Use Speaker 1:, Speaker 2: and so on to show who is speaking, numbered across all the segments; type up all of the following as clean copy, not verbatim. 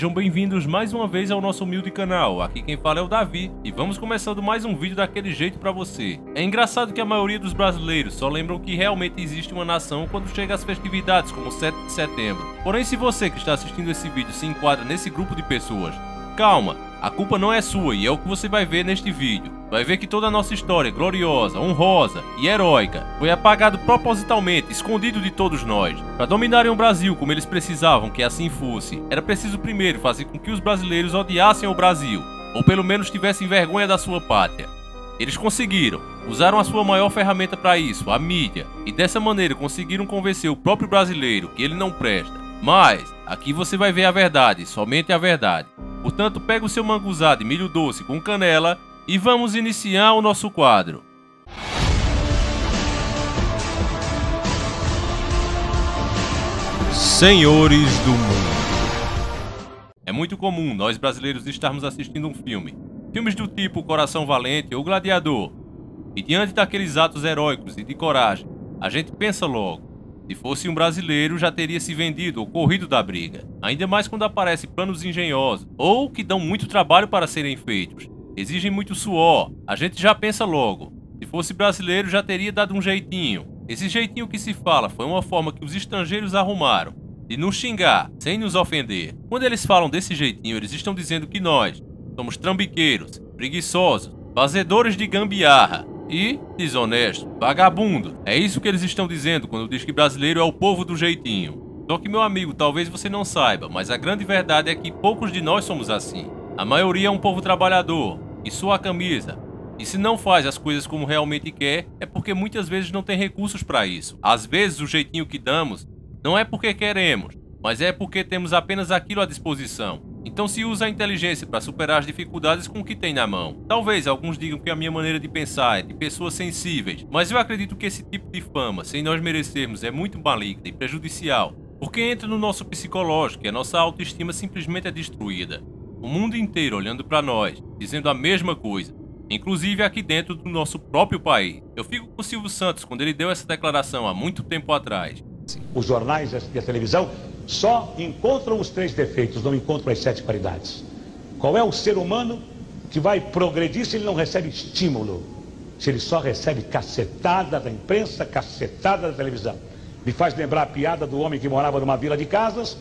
Speaker 1: Sejam bem-vindos mais uma vez ao nosso humilde canal. Aqui quem fala é o Davi e vamos começando mais um vídeo daquele jeito pra você. É engraçado que a maioria dos brasileiros só lembram que realmente existe uma nação quando chega às festividades como o 7 de setembro. Porém, se você que está assistindo esse vídeo se enquadra nesse grupo de pessoas, calma, a culpa não é sua e é o que você vai ver neste vídeo. Vai ver que toda a nossa história gloriosa, honrosa e heróica foi apagado propositalmente, escondido de todos nós. Para dominarem o Brasil como eles precisavam que assim fosse, era preciso primeiro fazer com que os brasileiros odiassem o Brasil, ou pelo menos tivessem vergonha da sua pátria. Eles conseguiram, usaram a sua maior ferramenta para isso, a mídia, e dessa maneira conseguiram convencer o próprio brasileiro que ele não presta. Mas, aqui você vai ver a verdade, somente a verdade. Portanto, pega o seu manguzá de milho doce com canela e vamos iniciar o nosso quadro. Senhores do Mundo. É muito comum nós brasileiros estarmos assistindo um filme. Filmes do tipo Coração Valente ou Gladiador. E diante daqueles atos heróicos e de coragem, a gente pensa logo. Se fosse um brasileiro, já teria se vendido ou corrido da briga. Ainda mais quando aparecem planos engenhosos, ou que dão muito trabalho para serem feitos. Exigem muito suor, a gente já pensa logo. Se fosse brasileiro, já teria dado um jeitinho. Esse jeitinho que se fala foi uma forma que os estrangeiros arrumaram de nos xingar, sem nos ofender. Quando eles falam desse jeitinho, eles estão dizendo que nós somos trambiqueiros, preguiçosos, fazedores de gambiarra e desonesto, vagabundo. É isso que eles estão dizendo quando diz que brasileiro é o povo do jeitinho. Só que, meu amigo, talvez você não saiba, mas a grande verdade é que poucos de nós somos assim. A maioria é um povo trabalhador, que sua a camisa. E se não faz as coisas como realmente quer, é porque muitas vezes não tem recursos para isso. Às vezes o jeitinho que damos não é porque queremos, mas é porque temos apenas aquilo à disposição. Então se usa a inteligência para superar as dificuldades com o que tem na mão. Talvez alguns digam que a minha maneira de pensar é de pessoas sensíveis, mas eu acredito que esse tipo de fama, sem nós merecermos, é muito maligna e prejudicial, porque entra no nosso psicológico e a nossa autoestima simplesmente é destruída. O mundo inteiro olhando para nós, dizendo a mesma coisa, inclusive aqui dentro do nosso próprio país. Eu fico com o Silvio Santos quando ele deu essa declaração há muito tempo atrás.
Speaker 2: Os jornais e a televisão só encontram os 3 defeitos, não encontram as 7 qualidades. Qual é o ser humano que vai progredir se ele não recebe estímulo? Se ele só recebe cacetada da imprensa, cacetada da televisão. Me faz lembrar a piada do homem que morava numa vila de casas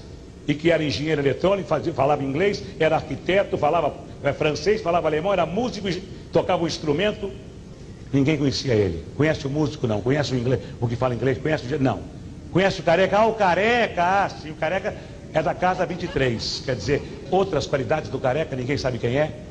Speaker 2: e que era engenheiro eletrônico, falava inglês, era arquiteto, falava francês, falava alemão, era músico, tocava um instrumento. Ninguém conhecia ele. Conhece o músico? Não. Conhece o inglês? O que fala inglês? Conhece o... Não. Conhece o Careca? Ah, o Careca, sim, o Careca é da casa 23. Quer dizer, outras qualidades do Careca, ninguém sabe quem é.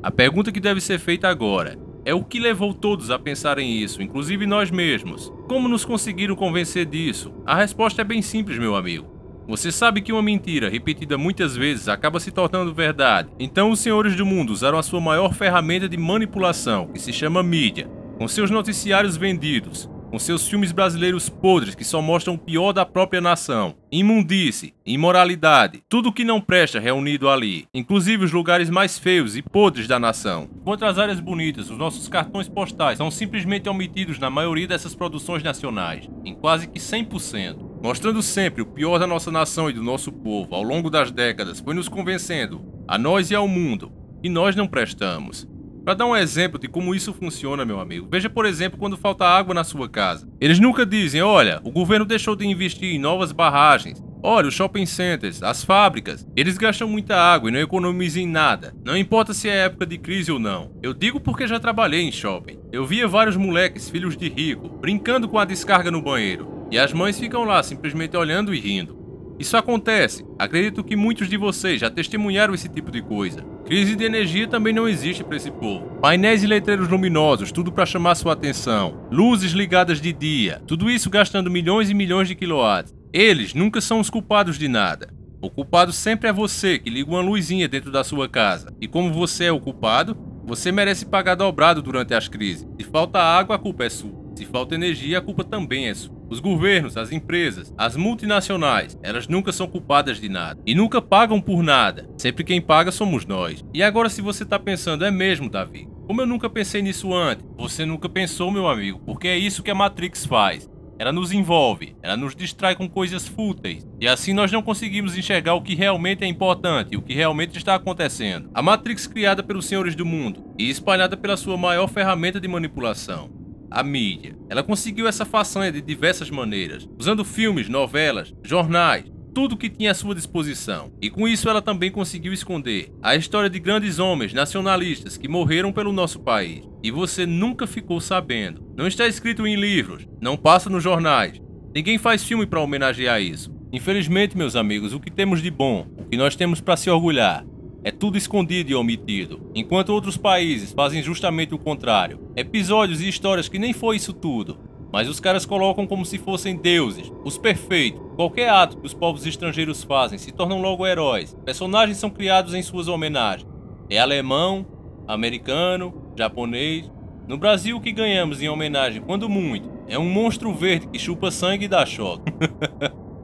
Speaker 1: A pergunta que deve ser feita agora é o que levou todos a pensarem isso, inclusive nós mesmos. Como nos conseguiram convencer disso? A resposta é bem simples, meu amigo. Você sabe que uma mentira repetida muitas vezes acaba se tornando verdade. Então os senhores do mundo usaram a sua maior ferramenta de manipulação, que se chama mídia, com seus noticiários vendidos, com seus filmes brasileiros podres que só mostram o pior da própria nação, imundice, imoralidade, tudo que não presta reunido ali, inclusive os lugares mais feios e podres da nação. Enquanto as áreas bonitas, os nossos cartões postais são simplesmente omitidos na maioria dessas produções nacionais, em quase que 100%. Mostrando sempre o pior da nossa nação e do nosso povo ao longo das décadas, foi nos convencendo, a nós e ao mundo, que nós não prestamos. Para dar um exemplo de como isso funciona, meu amigo, veja por exemplo quando falta água na sua casa. Eles nunca dizem, olha, o governo deixou de investir em novas barragens, olha, os shopping centers, as fábricas, eles gastam muita água e não economizam em nada. Não importa se é época de crise ou não. Eu digo porque já trabalhei em shopping. Eu via vários moleques, filhos de rico, brincando com a descarga no banheiro. E as mães ficam lá simplesmente olhando e rindo. Isso acontece. Acredito que muitos de vocês já testemunharam esse tipo de coisa. Crise de energia também não existe para esse povo. Painéis e letreiros luminosos, tudo para chamar sua atenção. Luzes ligadas de dia, tudo isso gastando milhões e milhões de quilowatts. Eles nunca são os culpados de nada. O culpado sempre é você que liga uma luzinha dentro da sua casa. E como você é o culpado, você merece pagar dobrado durante as crises. Se falta água, a culpa é sua. Se falta energia, a culpa também é sua. Os governos, as empresas, as multinacionais, elas nunca são culpadas de nada. E nunca pagam por nada. Sempre quem paga somos nós. E agora se você tá pensando, é mesmo, Davi? Como eu nunca pensei nisso antes? Você nunca pensou, meu amigo, porque é isso que a Matrix faz. Ela nos envolve, ela nos distrai com coisas fúteis, e assim nós não conseguimos enxergar o que realmente é importante, o que realmente está acontecendo. A Matrix, criada pelos senhores do mundo e espalhada pela sua maior ferramenta de manipulação, a mídia. Ela conseguiu essa façanha de diversas maneiras, usando filmes, novelas, jornais, tudo que tinha à sua disposição. E com isso ela também conseguiu esconder a história de grandes homens nacionalistas que morreram pelo nosso país. E você nunca ficou sabendo. Não está escrito em livros, não passa nos jornais. Ninguém faz filme para homenagear isso. Infelizmente, meus amigos, o que temos de bom, o que nós temos para se orgulhar, é tudo escondido e omitido, enquanto outros países fazem justamente o contrário. Episódios e histórias que nem foi isso tudo, mas os caras colocam como se fossem deuses, os perfeitos. Qualquer ato que os povos estrangeiros fazem se tornam logo heróis. Personagens são criados em suas homenagens. É alemão, americano, japonês. No Brasil, o que ganhamos em homenagem, quando muito, é um monstro verde que chupa sangue e dá choque.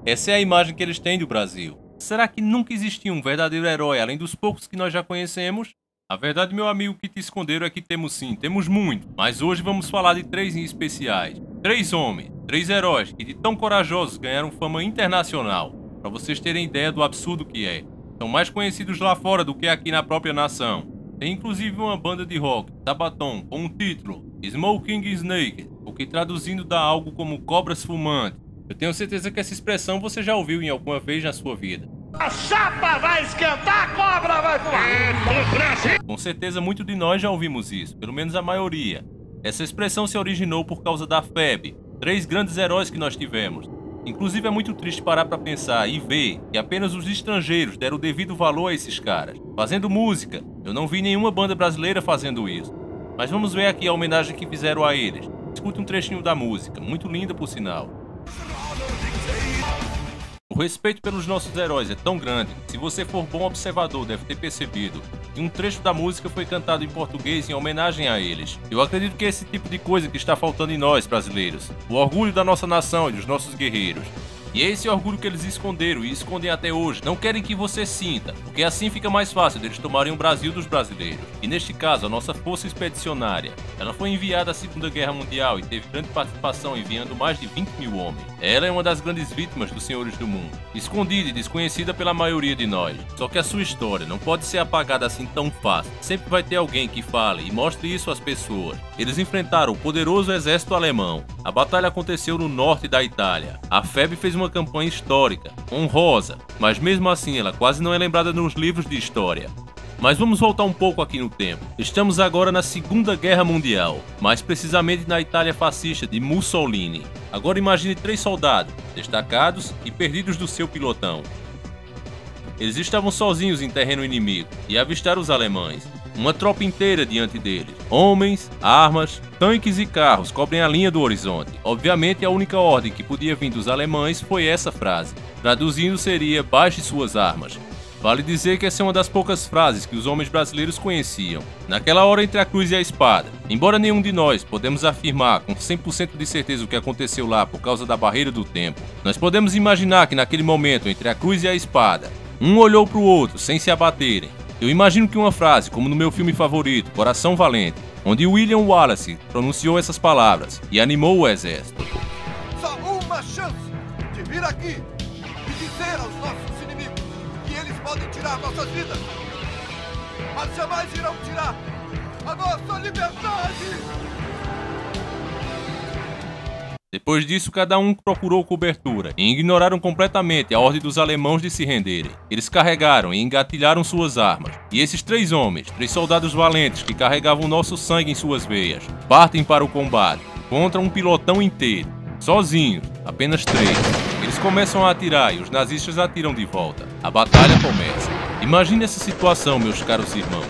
Speaker 1: Essa é a imagem que eles têm do Brasil. Será que nunca existiu um verdadeiro herói além dos poucos que nós já conhecemos? A verdade, meu amigo, que te esconderam é que temos sim, temos muito. Mas hoje vamos falar de 3 em especiais. 3 homens, 3 heróis que de tão corajosos ganharam fama internacional. Para vocês terem ideia do absurdo que é. São mais conhecidos lá fora do que aqui na própria nação. Tem inclusive uma banda de rock, Sabaton, com o título Smoking Snake, o que traduzindo dá algo como cobras fumantes. Eu tenho certeza que essa expressão você já ouviu em alguma vez na sua vida.
Speaker 3: A chapa vai esquentar, a cobra vai voar!
Speaker 1: Com certeza muito de nós já ouvimos isso, pelo menos a maioria. Essa expressão se originou por causa da FEB, 3 grandes heróis que nós tivemos. Inclusive é muito triste parar para pensar e ver que apenas os estrangeiros deram o devido valor a esses caras. Fazendo música, eu não vi nenhuma banda brasileira fazendo isso. Mas vamos ver aqui a homenagem que fizeram a eles. Escute um trechinho da música, muito linda por sinal. O respeito pelos nossos heróis é tão grande que, se você for bom observador, deve ter percebido que um trecho da música foi cantado em português em homenagem a eles. Eu acredito que é esse tipo de coisa que está faltando em nós, brasileiros. O orgulho da nossa nação e dos nossos guerreiros. E é esse orgulho que eles esconderam e escondem até hoje. Não querem que você sinta, porque assim fica mais fácil deles tomarem o Brasil dos brasileiros. E neste caso, a nossa força expedicionária. Ela foi enviada à Segunda Guerra Mundial e teve grande participação, enviando mais de 20 mil homens. Ela é uma das grandes vítimas dos senhores do mundo, escondida e desconhecida pela maioria de nós. Só que a sua história não pode ser apagada assim tão fácil. Sempre vai ter alguém que fale e mostre isso às pessoas. Eles enfrentaram o poderoso exército alemão. A batalha aconteceu no norte da Itália. A FEB fez uma campanha histórica, honrosa, mas mesmo assim ela quase não é lembrada nos livros de história. Mas vamos voltar um pouco aqui no tempo. Estamos agora na Segunda Guerra Mundial, mais precisamente na Itália fascista de Mussolini. Agora imagine 3 soldados, destacados e perdidos do seu pilotão. Eles estavam sozinhos em terreno inimigo e avistaram os alemães. Uma tropa inteira diante deles. Homens, armas, tanques e carros cobrem a linha do horizonte. Obviamente, a única ordem que podia vir dos alemães foi essa frase. Traduzindo seria: baixe suas armas. Vale dizer que essa é uma das poucas frases que os homens brasileiros conheciam. Naquela hora entre a cruz e a espada. Embora nenhum de nós podemos afirmar com 100% de certeza o que aconteceu lá por causa da barreira do tempo, nós podemos imaginar que naquele momento entre a cruz e a espada, um olhou para o outro sem se abaterem. Eu imagino que uma frase, como no meu filme favorito, Coração Valente, onde William Wallace pronunciou essas palavras e animou o exército.
Speaker 4: Só uma chance de vir aqui e dizer aos nossos inimigos que eles podem tirar nossas vidas, mas jamais irão tirar a nossa liberdade!
Speaker 1: Depois disso, cada um procurou cobertura e ignoraram completamente a ordem dos alemãos de se renderem. Eles carregaram e engatilharam suas armas. E esses 3 homens, 3 soldados valentes que carregavam nosso sangue em suas veias, partem para o combate contra um pilotão inteiro, sozinhos, apenas 3. Eles começam a atirar e os nazistas atiram de volta. A batalha começa. Imagine essa situação, meus caros irmãos.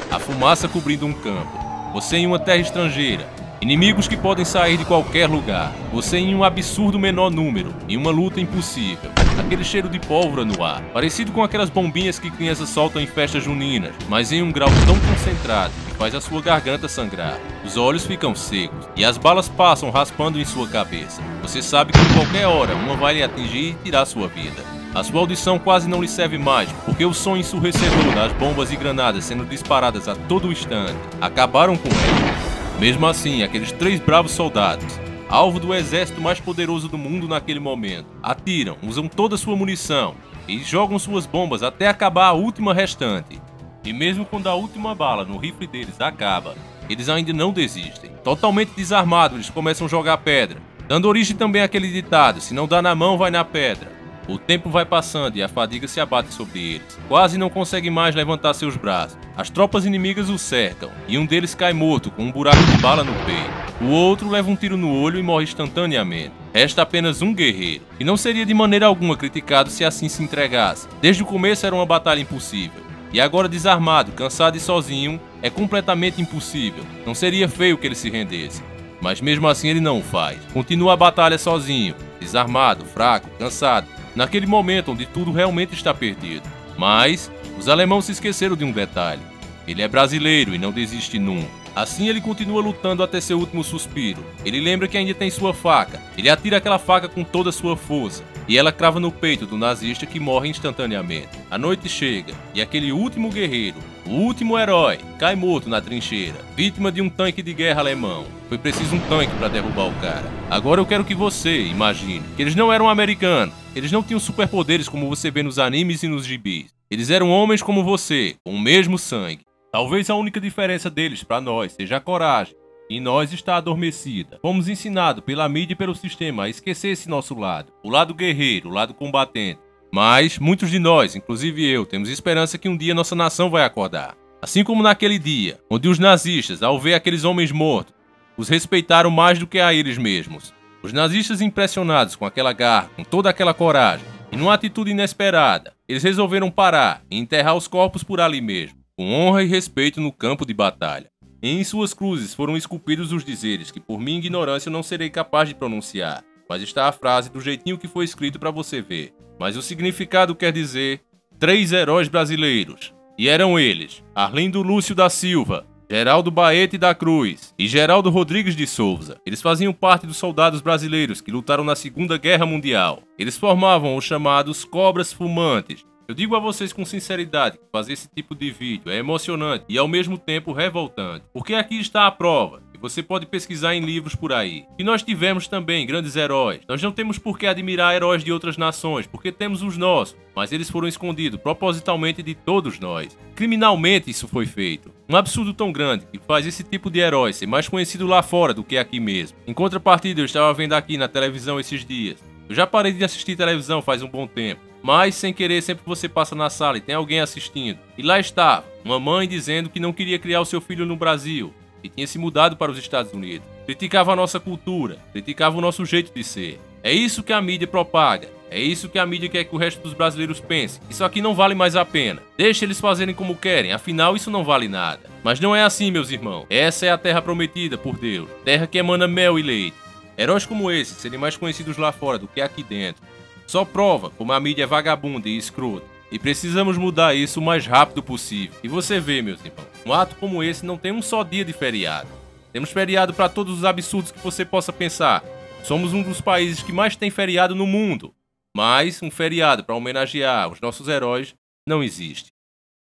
Speaker 1: A fumaça cobrindo um campo. Você em uma terra estrangeira. Inimigos que podem sair de qualquer lugar. Você em um absurdo menor número, em uma luta impossível. Aquele cheiro de pólvora no ar, parecido com aquelas bombinhas que crianças soltam em festas juninas, mas em um grau tão concentrado que faz a sua garganta sangrar. Os olhos ficam secos e as balas passam raspando em sua cabeça. Você sabe que em qualquer hora uma vai lhe atingir e tirar sua vida. A sua audição quase não lhe serve mais, porque o som ensurdecedor das bombas e granadas sendo disparadas a todo instante acabaram com ela. Mesmo assim, aqueles 3 bravos soldados alvo do exército mais poderoso do mundo naquele momento. Atiram, usam toda sua munição e jogam suas bombas até acabar a última restante. E mesmo quando a última bala no rifle deles acaba, eles ainda não desistem. Totalmente desarmados, eles começam a jogar pedra, dando origem também àquele ditado: se não dá na mão, vai na pedra. O tempo vai passando e a fadiga se abate sobre eles. Quase não conseguem mais levantar seus braços. As tropas inimigas o cercam, e um deles cai morto com um buraco de bala no peito. O outro leva um tiro no olho e morre instantaneamente. Resta apenas um guerreiro, que não seria de maneira alguma criticado se assim se entregasse. Desde o começo era uma batalha impossível. E agora desarmado, cansado e sozinho, é completamente impossível. Não seria feio que ele se rendesse. Mas mesmo assim ele não o faz. Continua a batalha sozinho, desarmado, fraco, cansado, naquele momento onde tudo realmente está perdido. Mas os alemãos se esqueceram de um detalhe: ele é brasileiro e não desiste nunca. Assim ele continua lutando até seu último suspiro. Ele lembra que ainda tem sua faca. Ele atira aquela faca com toda a sua força, e ela crava no peito do nazista, que morre instantaneamente. A noite chega, e aquele último guerreiro, o último herói, cai morto na trincheira, vítima de um tanque de guerra alemão. Foi preciso um tanque para derrubar o cara. Agora eu quero que você imagine que eles não eram americanos. Eles não tinham superpoderes como você vê nos animes e nos gibis. Eles eram homens como você, com o mesmo sangue. Talvez a única diferença deles para nós seja a coragem. Em nós está adormecida. Fomos ensinados pela mídia e pelo sistema a esquecer esse nosso lado. O lado guerreiro, o lado combatente. Mas muitos de nós, inclusive eu, temos esperança que um dia nossa nação vai acordar. Assim como naquele dia, onde os nazistas, ao ver aqueles homens mortos, os respeitaram mais do que a eles mesmos. Os nazistas, impressionados com aquela garra, com toda aquela coragem, e numa atitude inesperada, eles resolveram parar e enterrar os corpos por ali mesmo, com honra e respeito no campo de batalha. E em suas cruzes foram esculpidos os dizeres que por minha ignorância eu não serei capaz de pronunciar, mas está a frase do jeitinho que foi escrito para você ver. Mas o significado quer dizer 3 heróis brasileiros. E eram eles: Arlindo Lúcio da Silva, Geraldo Baete da Cruz e Geraldo Rodrigues de Souza. Eles faziam parte dos soldados brasileiros que lutaram na Segunda Guerra Mundial. Eles formavam os chamados Cobras Fumantes. Eu digo a vocês com sinceridade que fazer esse tipo de vídeo é emocionante e ao mesmo tempo revoltante, porque aqui está a prova, e você pode pesquisar em livros por aí, que nós tivemos também grandes heróis. Nós não temos por que admirar heróis de outras nações, porque temos os nossos, mas eles foram escondidos propositalmente de todos nós. Criminalmente isso foi feito. Um absurdo tão grande que faz esse tipo de herói ser mais conhecido lá fora do que aqui mesmo. Em contrapartida, eu estava vendo aqui na televisão esses dias. Eu já parei de assistir televisão faz um bom tempo, mas sem querer sempre você passa na sala e tem alguém assistindo. E lá estava, uma mãe dizendo que não queria criar o seu filho no Brasil e tinha se mudado para os Estados Unidos. Criticava a nossa cultura, criticava o nosso jeito de ser. É isso que a mídia propaga, é isso que a mídia quer que o resto dos brasileiros pense. Isso aqui não vale mais a pena. Deixa eles fazerem como querem, afinal isso não vale nada. Mas não é assim, meus irmãos. Essa é a terra prometida por Deus, terra que emana mel e leite. Heróis como esse serem mais conhecidos lá fora do que aqui dentro só prova como a mídia é vagabunda e escrota. E precisamos mudar isso o mais rápido possível. E você vê, meus irmãos, um ato como esse não tem um só dia de feriado. Temos feriado para todos os absurdos que você possa pensar. Somos um dos países que mais tem feriado no mundo. Mas um feriado para homenagear os nossos heróis não existe.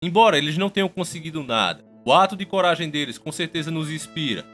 Speaker 1: Embora eles não tenham conseguido nada, o ato de coragem deles com certeza nos inspira.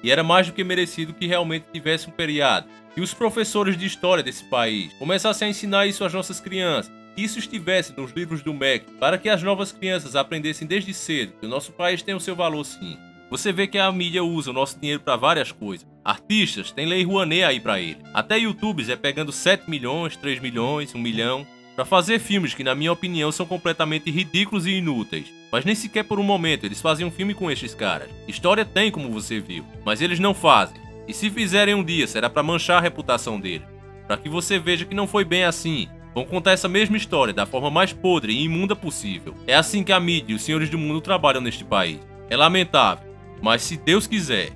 Speaker 1: E era mais do que merecido que realmente tivesse um feriado. E os professores de história desse país começassem a ensinar isso às nossas crianças. Que isso estivesse nos livros do MEC, para que as novas crianças aprendessem desde cedo que o nosso país tem o seu valor sim. Você vê que a mídia usa o nosso dinheiro para várias coisas. Artistas têm Lei Rouanet aí para ele. Até YouTubers é pegando 7 milhões, 3 milhões, 1 milhão, para fazer filmes que na minha opinião são completamente ridículos e inúteis. Mas nem sequer por um momento eles fazem um filme com estes caras. História tem, como você viu, mas eles não fazem. E se fizerem um dia, será para manchar a reputação dele. Para que você veja que não foi bem assim. Vão contar essa mesma história da forma mais podre e imunda possível. É assim que a mídia e os senhores do mundo trabalham neste país. É lamentável, mas se Deus quiser,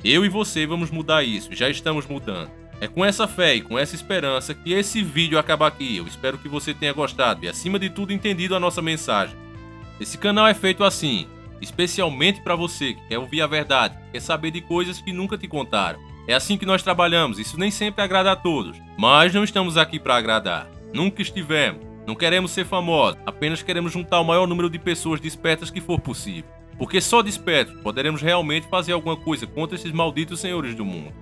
Speaker 1: eu e você vamos mudar isso, já estamos mudando. É com essa fé e com essa esperança que esse vídeo acaba aqui. Eu espero que você tenha gostado e acima de tudo entendido a nossa mensagem. Esse canal é feito assim, especialmente para você que quer ouvir a verdade, que quer saber de coisas que nunca te contaram. É assim que nós trabalhamos, isso nem sempre agrada a todos, mas não estamos aqui para agradar. Nunca estivemos, não queremos ser famosos, apenas queremos juntar o maior número de pessoas despertas que for possível. Porque só despertos poderemos realmente fazer alguma coisa contra esses malditos senhores do mundo.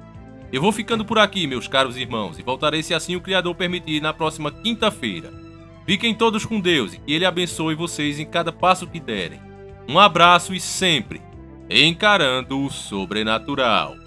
Speaker 1: Eu vou ficando por aqui, meus caros irmãos, e voltarei se assim o Criador permitir na próxima quinta-feira. Fiquem todos com Deus e que Ele abençoe vocês em cada passo que derem. Um abraço e sempre encarando o sobrenatural.